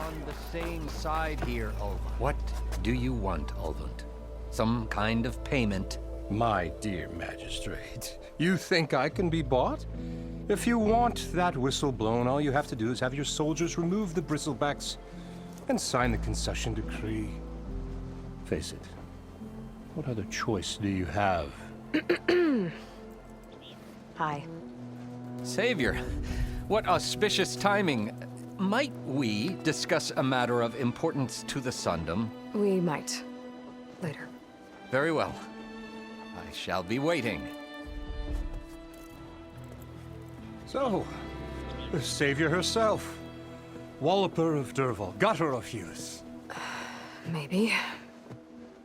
on the same side here, Ulvund. What do you want, Ulvund? Some kind of payment? My dear magistrate, you think I can be bought? If you want that whistle blown, all you have to do is have your soldiers remove the bristlebacks and sign the concession decree. Face it, what other choice do you have? Hi. Savior, what auspicious timing. Might we discuss a matter of importance to the Sundom? We might. Later. Very well. I shall be waiting. So, the savior herself. Walloper of Derval, gutter of youth. Maybe.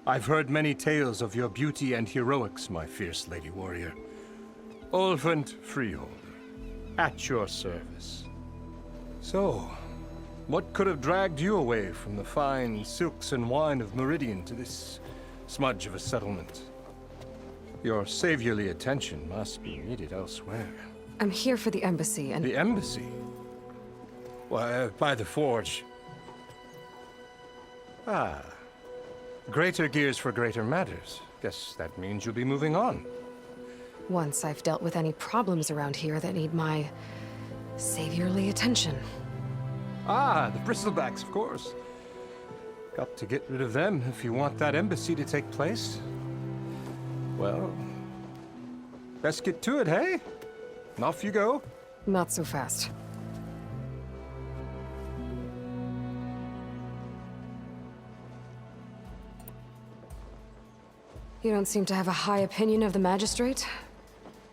I've heard many tales of your beauty and heroics, my fierce lady warrior. Ulvund Freeholder, at your service. So, what could have dragged you away from the fine silks and wine of Meridian to this smudge of a settlement? Your saviorly attention must be needed elsewhere. I'm here for the embassy and... The embassy? Why, by the forge. Ah. Greater gears for greater matters. Guess that means you'll be moving on. Once I've dealt with any problems around here that need my... saviorly attention. Ah, the bristlebacks, of course. Got to get rid of them if you want that embassy to take place. Well, best get to it, hey? And off you go. Not so fast. You don't seem to have a high opinion of the magistrate?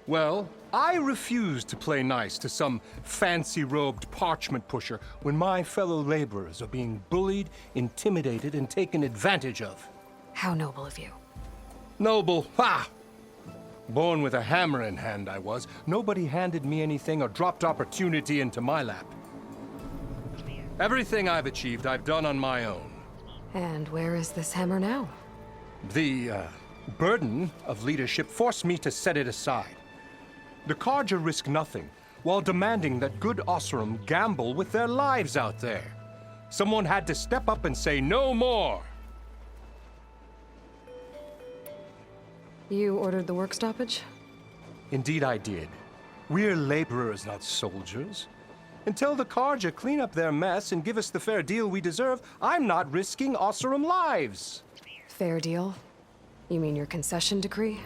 Well, I refuse to play nice to some fancy-robed parchment pusher when my fellow laborers are being bullied, intimidated, and taken advantage of. How noble of you. Noble, ha! Born with a hammer in hand, I was. Nobody handed me anything or dropped opportunity into my lap. Everything I've achieved, I've done on my own. And where is this hammer now? The, burden of leadership forced me to set it aside. The Carja risk nothing, while demanding that good Osseram gamble with their lives out there. Someone had to step up and say no more. You ordered the work stoppage? Indeed I did. We're laborers, not soldiers. Until the Carja clean up their mess and give us the fair deal we deserve, I'm not risking Osseram lives. Fair deal? You mean your concession decree?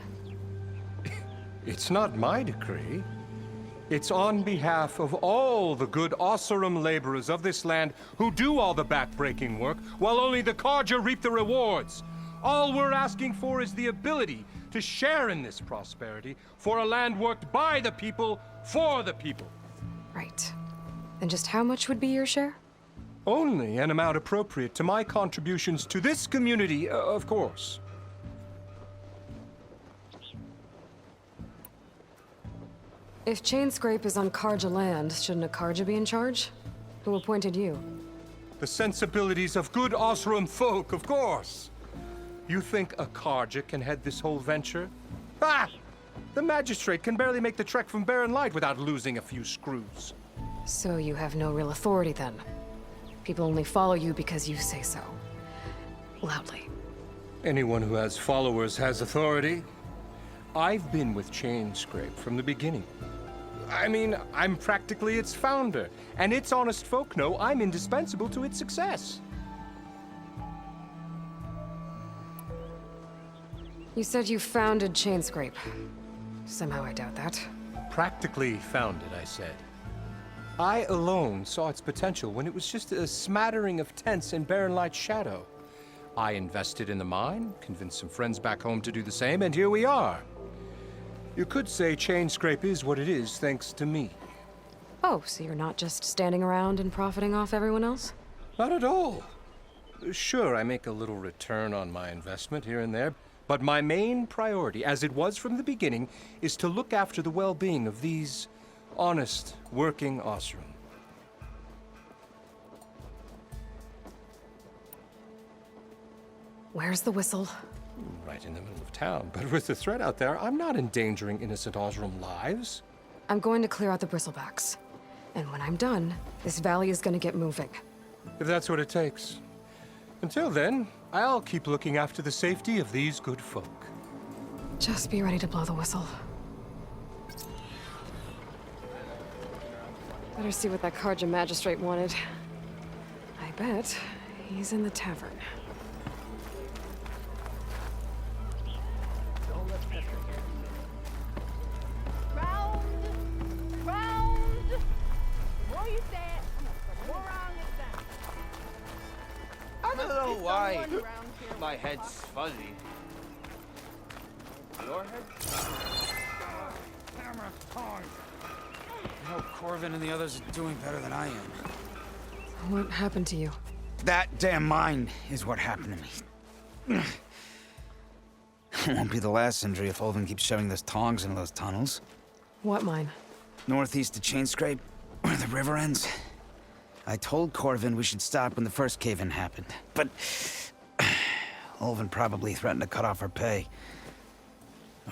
It's not my decree. It's on behalf of all the good Osseram laborers of this land who do all the backbreaking work, while only the Carja reap the rewards. All we're asking for is the ability to share in this prosperity for a land worked by the people, for the people. Right. And just how much would be your share? Only an amount appropriate to my contributions to this community, of course. If Chainscrape is on Carja land, shouldn't a Carja be in charge? Who appointed you? The sensibilities of good Osseram folk, of course. You think a Carja can head this whole venture? Ah! The magistrate can barely make the trek from Barren Light without losing a few screws. So you have no real authority then? People only follow you because you say so. Loudly. Anyone who has followers has authority. I've been with Chainscrape from the beginning. I mean, I'm practically its founder, and its honest folk know I'm indispensable to its success. You said you founded Chainscrape. Somehow I doubt that. Practically founded, I said. I alone saw its potential when it was just a smattering of tents in Barren Light's shadow. I invested in the mine, convinced some friends back home to do the same, and here we are. You could say Chainscrape is what it is thanks to me. Oh, so you're not just standing around and profiting off everyone else? Not at all. Sure, I make a little return on my investment here and there, but my main priority, as it was from the beginning, is to look after the well-being of these honest, working Osseram. Where's the whistle? Right in the middle of town, but with the threat out there, I'm not endangering innocent Osseram lives. I'm going to clear out the bristlebacks. And when I'm done, this valley is going to get moving. if that's what it takes. Until then, I'll keep looking after the safety of these good folk. Just be ready to blow the whistle. Better see what that Karja magistrate wanted. I bet he's in the tavern. Round, round. The more you say it, the more wrong it sounds. I don't know why Someone around here my head's fuzzy. Your head? I hope Corvin and the others are doing better than I am. What happened to you? That damn mine is what happened to me. It won't be the last injury if Olvin keeps shoving those tongs into those tunnels. What mine? Northeast of Chainscrape, where the river ends. I told Corvin we should stop when the first cave-in happened, but Olvin probably threatened to cut off our pay.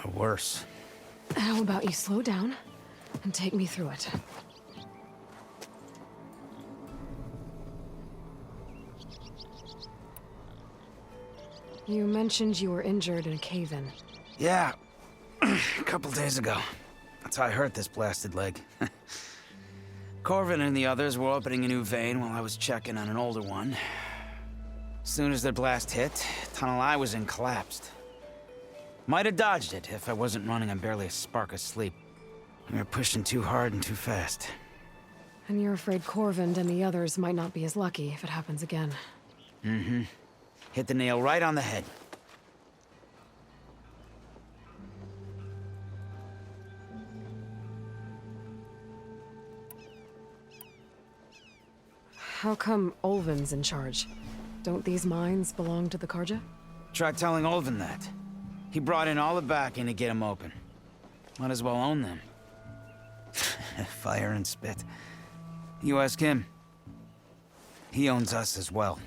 Or worse. How about you slow down and take me through it? You mentioned you were injured in a cave-in. Yeah, a couple days ago. That's how I hurt this blasted leg. Corvin and the others were opening a new vein while I was checking on an older one. As soon as their blast hit, the tunnel I was in collapsed. Might have dodged it if I wasn't running on barely a spark of sleep. We were pushing too hard and too fast. And you're afraid Corvin and the others might not be as lucky if it happens again. Mm-hmm. Hit the nail right on the head. How come Olvin's in charge? Don't these mines belong to the Karja? Try telling Olvin that. He brought in all the backing to get them open. Might as well own them. Fire and spit. You ask him. He owns us as well.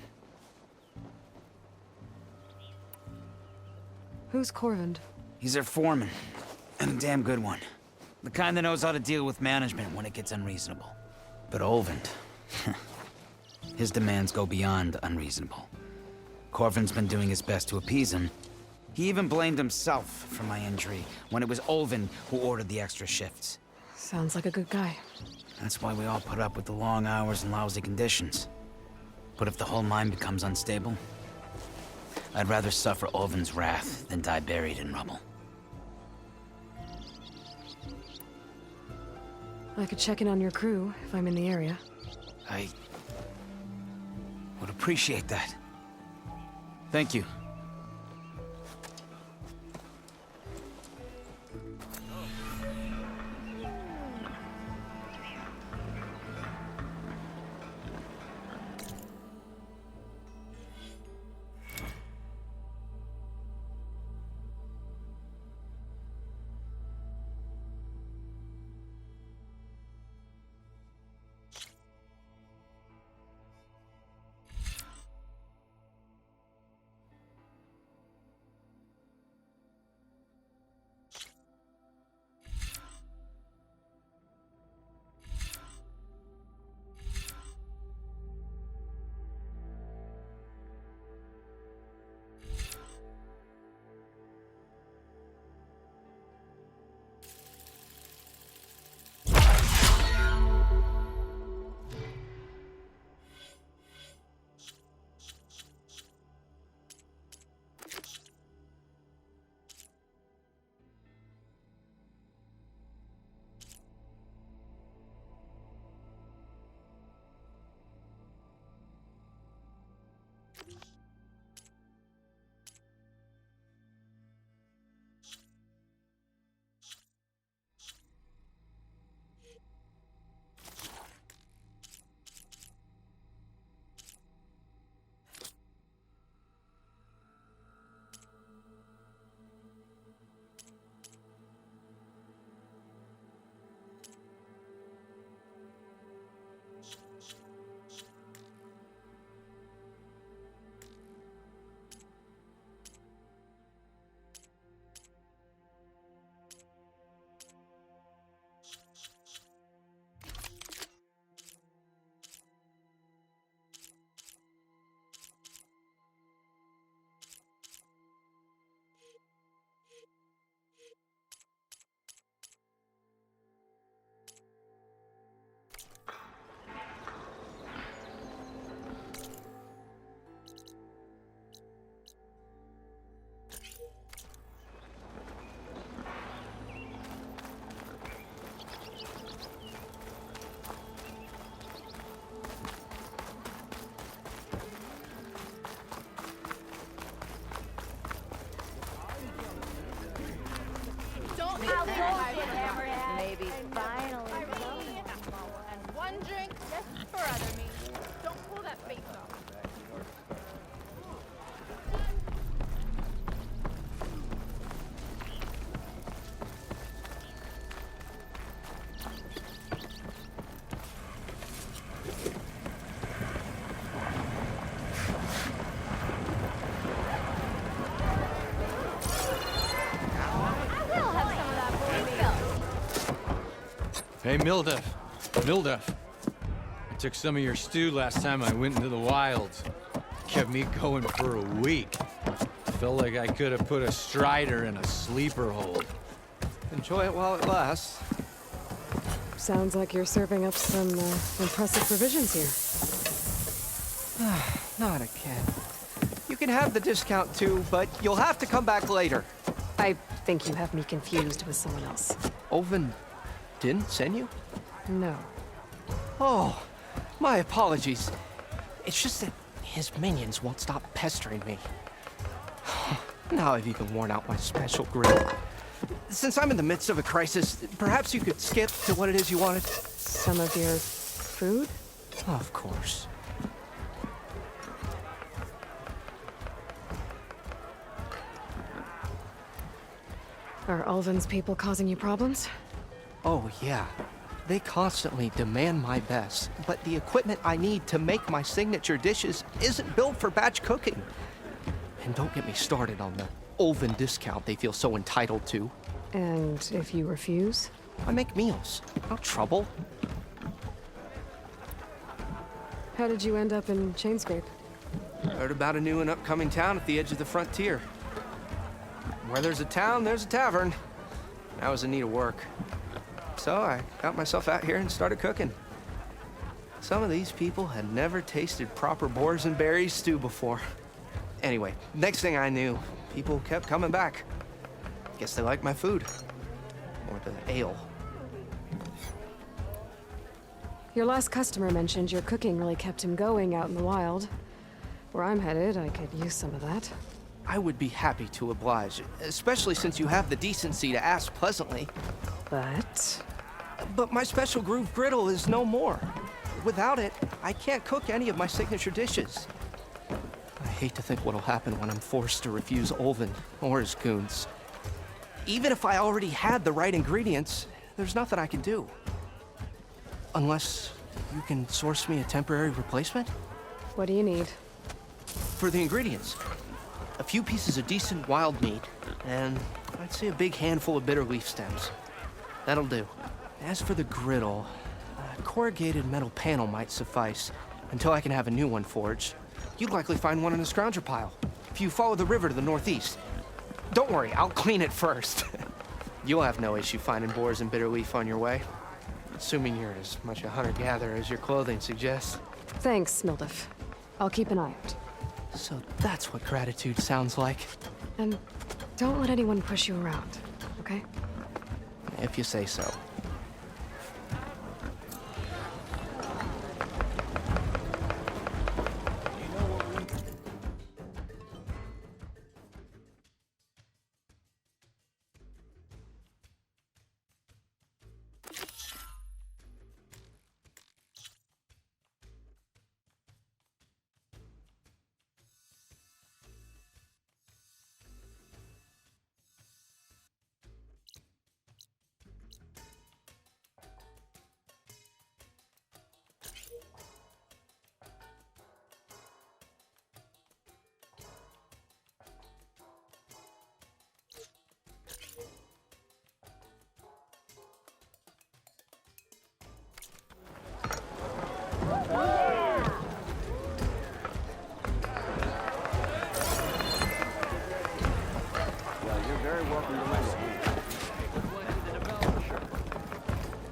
Who's Corvin? He's their foreman, and a damn good one. The kind that knows how to deal with management when it gets unreasonable. But Olvin, his demands go beyond unreasonable. Corvin's been doing his best to appease him. He even blamed himself for my injury when it was Olvin who ordered the extra shifts. Sounds like a good guy. That's why we all put up with the long hours and lousy conditions. But if the whole mine becomes unstable, I'd rather suffer Olvin's wrath than die buried in rubble. I could check in on your crew if I'm in the area. I would appreciate that. Thank you. Hey, Mildef. Mildef. I took some of your stew last time I went into the wilds. Kept me going for a week. Felt like I could have put a strider in a sleeper hold. Enjoy it while it lasts. Sounds like you're serving up some impressive provisions here. Not again. You can have the discount too, but you'll have to come back later. I think you have me confused with someone else. Oven didn't send you? No. Oh, my apologies. It's just that his minions won't stop pestering me. Now I've even worn out my special grill. Since I'm in the midst of a crisis, perhaps you could skip to what it is you wanted? Some of your food? Of course. Are Ulvin's people causing you problems? Oh, yeah. They constantly demand my best, but the equipment I need to make my signature dishes isn't built for batch cooking. And don't get me started on the Ulvin discount they feel so entitled to. And if you refuse? I make meals, no trouble. How did you end up in Chainscrape? Heard about a new and upcoming town at the edge of the frontier. Where there's a town, there's a tavern. I was in need of work. So I got myself out here and started cooking. Some of these people had never tasted proper boars and berries stew before. Anyway, next thing I knew, people kept coming back. Guess they liked my food. Or the ale. Your last customer mentioned your cooking really kept him going out in the wild. Where I'm headed, I could use some of that. I would be happy to oblige, especially since you have the decency to ask pleasantly. But my special groove griddle is no more. Without it, I can't cook any of my signature dishes. I hate to think what'll happen when I'm forced to refuse Ulvin or his goons. Even if I already had the right ingredients, there's nothing I can do. Unless you can source me a temporary replacement? What do you need? For the ingredients, a few pieces of decent wild meat, and I'd say a big handful of bitter leaf stems. That'll do. As for the griddle, a corrugated metal panel might suffice until I can have a new one forged. You'd likely find one in the scrounger pile, if you follow the river to the northeast. Don't worry, I'll clean it first. You'll have no issue finding boars and bitter leaf on your way. Assuming you're as much a hunter-gatherer as your clothing suggests. Thanks, Mildef. I'll keep an eye out. So that's what gratitude sounds like. And don't let anyone push you around, okay? If you say so.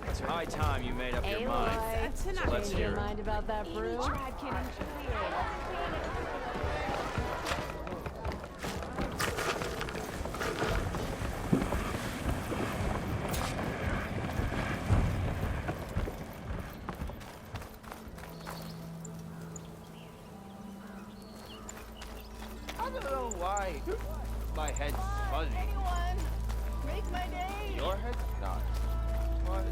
It's high time you made up your mind. So let's hear it. Mind about that brew? I don't know why my head's fuzzy. Anyone? Make my day. Your head's not. What?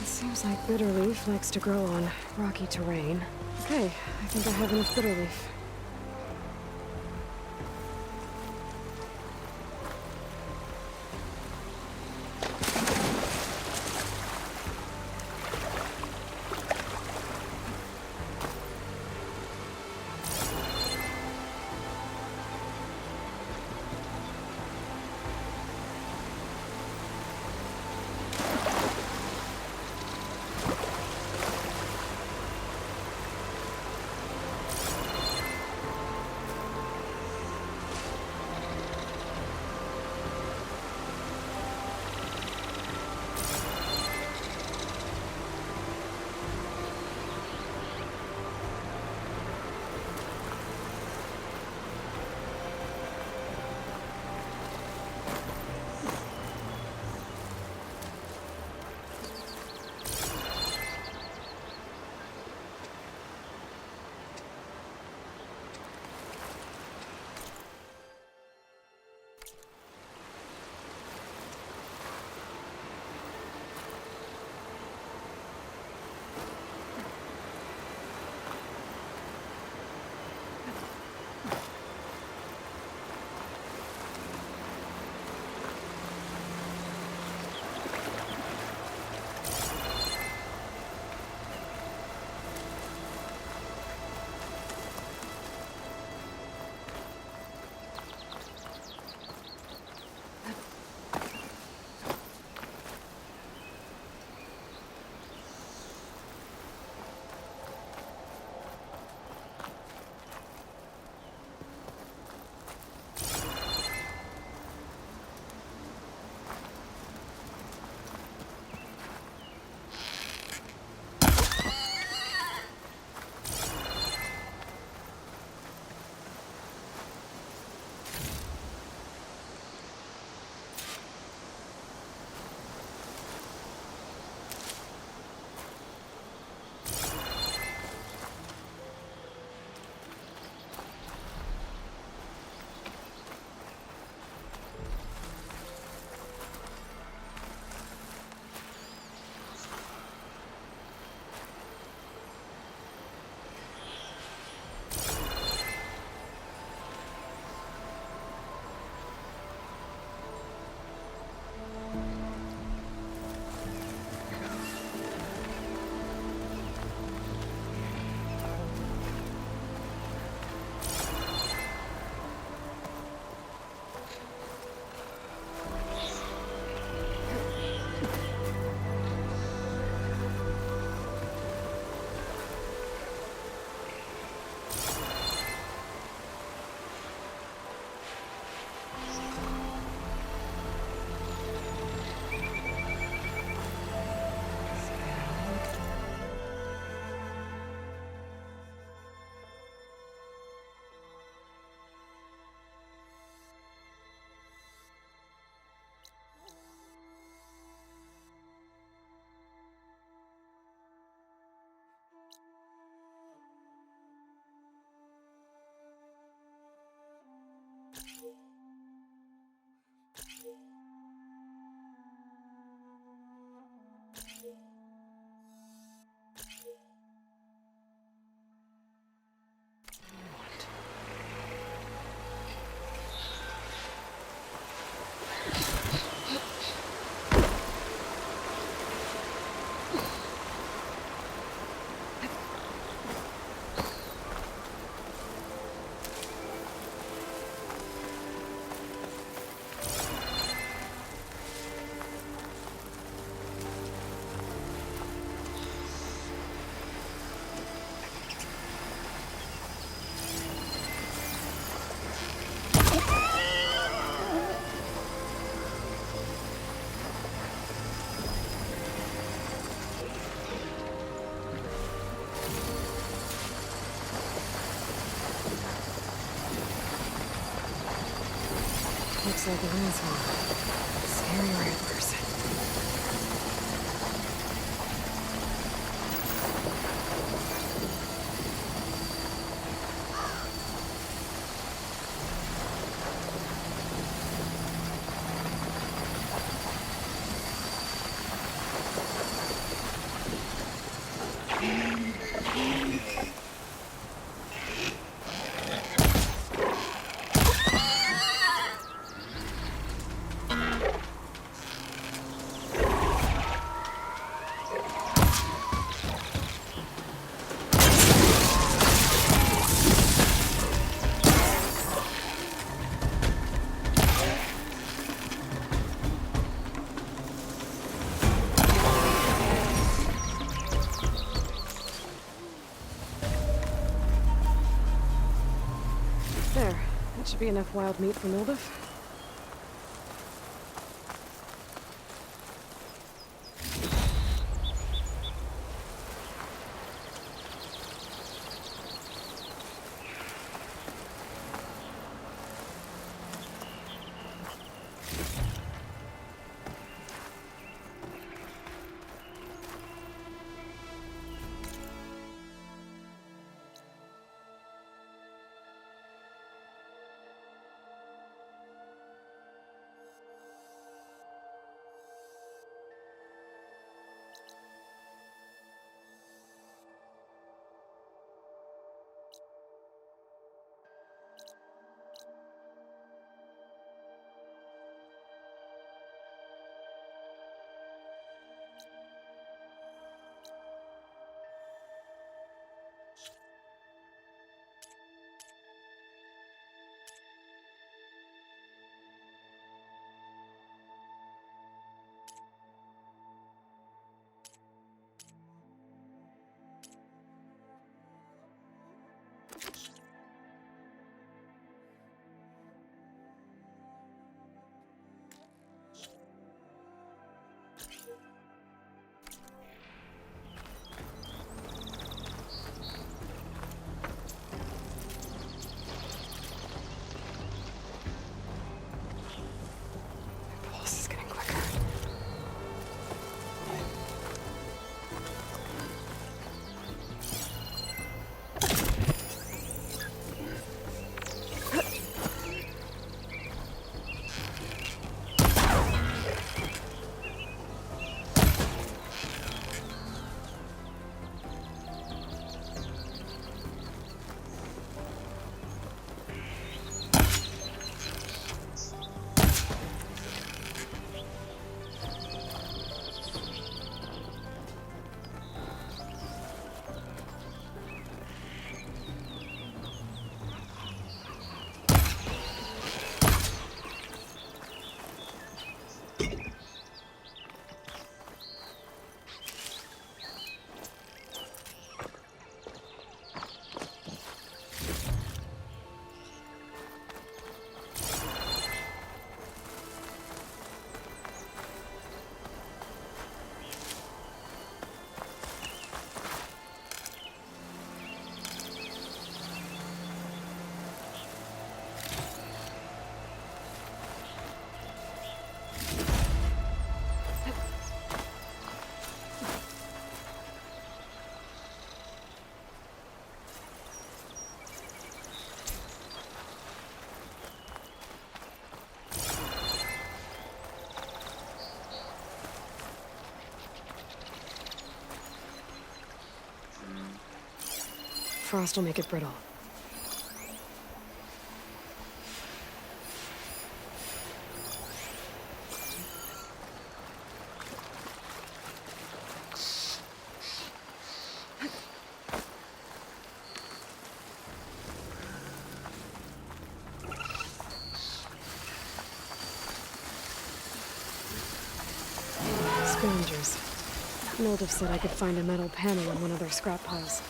It seems like bitter leaf likes to grow on rocky terrain. Okay, I think I have enough bitter leaf. Looks like it is one. Scary ramblers. Should be enough wild meat for Mildef. Pulse is getting quicker. Frost will make it brittle. Scavengers. Mildef said I could find a metal panel in one of their scrap piles.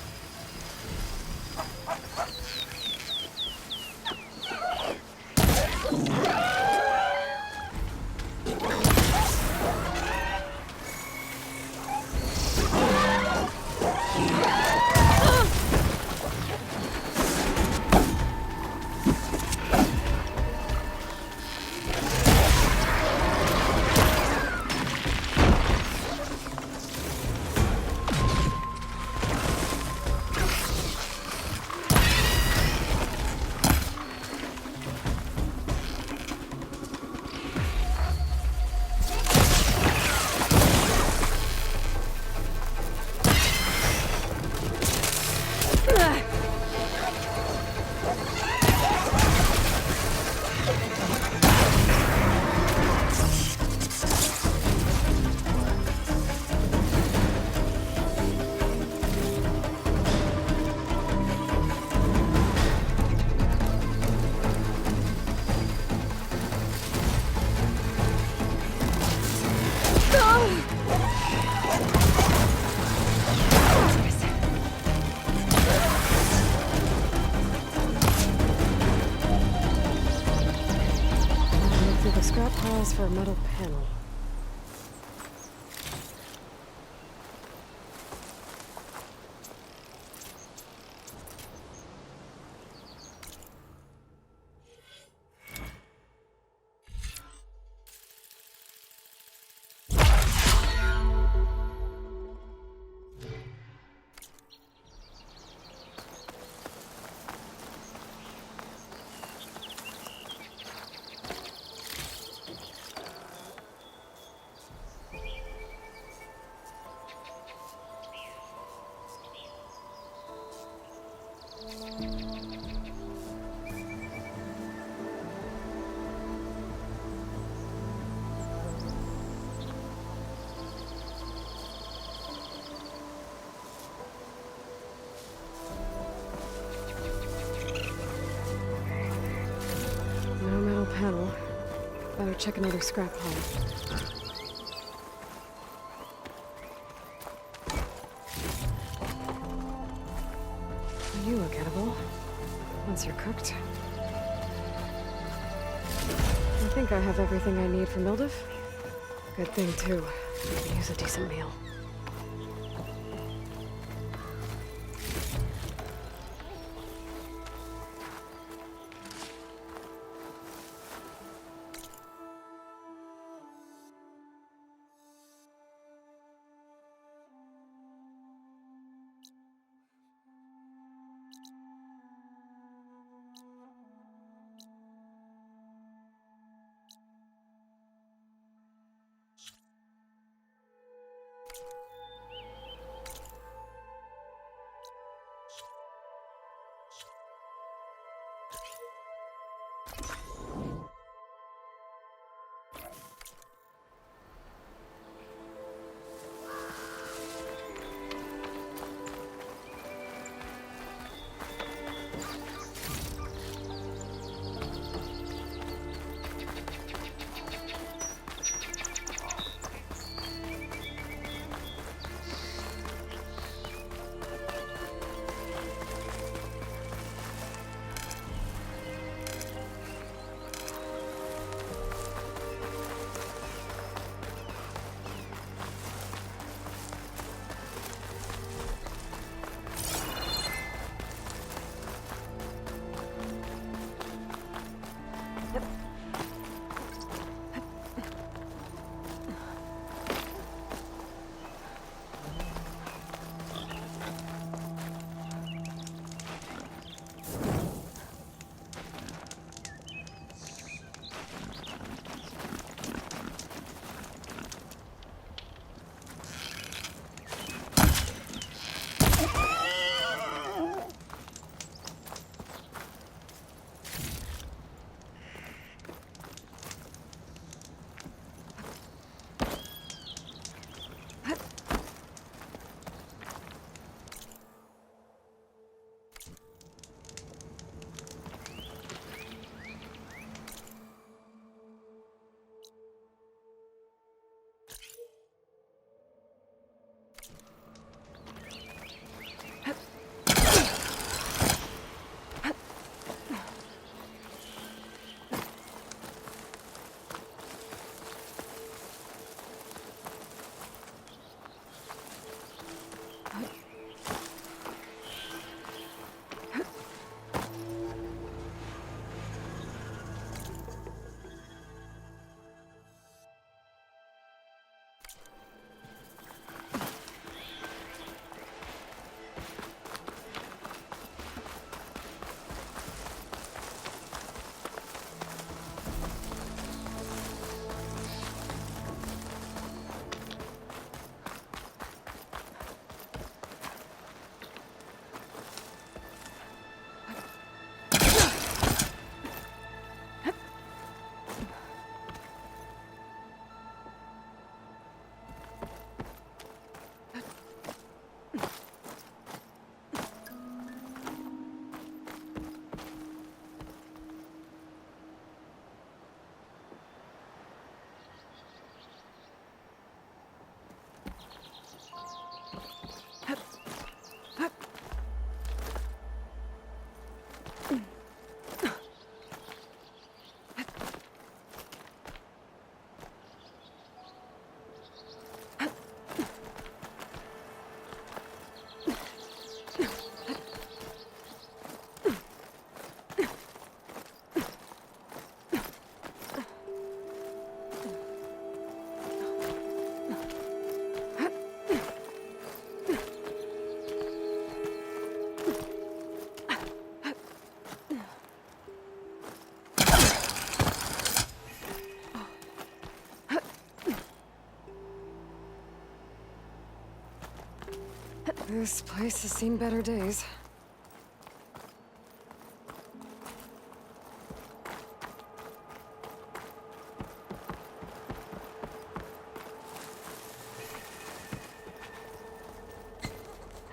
calls for a metal panel. No metal panel. Better check another scrap pile. You look edible. Once you're cooked. I think I have everything I need for Mildev. Good thing, too. I could use a decent meal. This place has seen better days.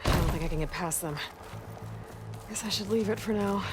I don't think I can get past them. Guess I should leave it for now.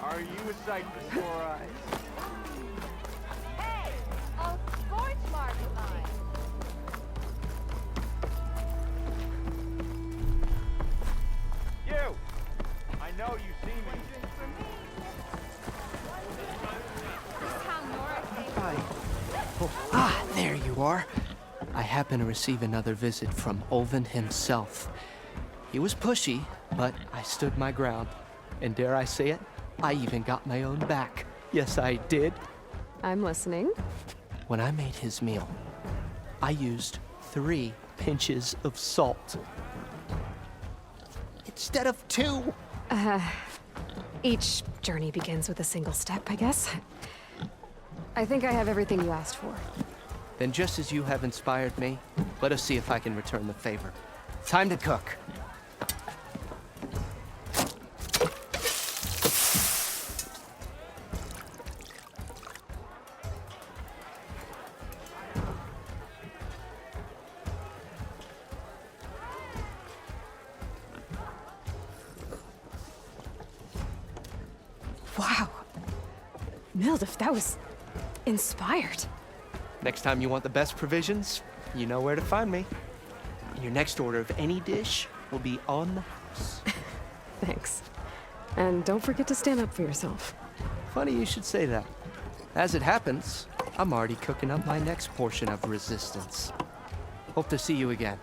Are you a sight for sore eyes? Hey, a sports mark of mine. You! I know you see me. Hi. Oh, there you are. I happen to receive another visit from Olvin himself. He was pushy, but I stood my ground. And dare I say it, I even got my own back. Yes, I did. I'm listening. When I made his meal, I used 3 pinches of salt. Instead of 2. Each journey begins with a single step, I guess. I think I have everything you asked for. Then just as you have inspired me, let us see if I can return the favor. Time to cook. Wow. Mildif, that was inspired. Next time you want the best provisions, you know where to find me. Your next order of any dish will be on the house. Thanks. And don't forget to stand up for yourself. Funny you should say that. As it happens, I'm already cooking up my next portion of resistance. Hope to see you again.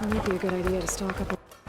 It might be a good idea to stock up.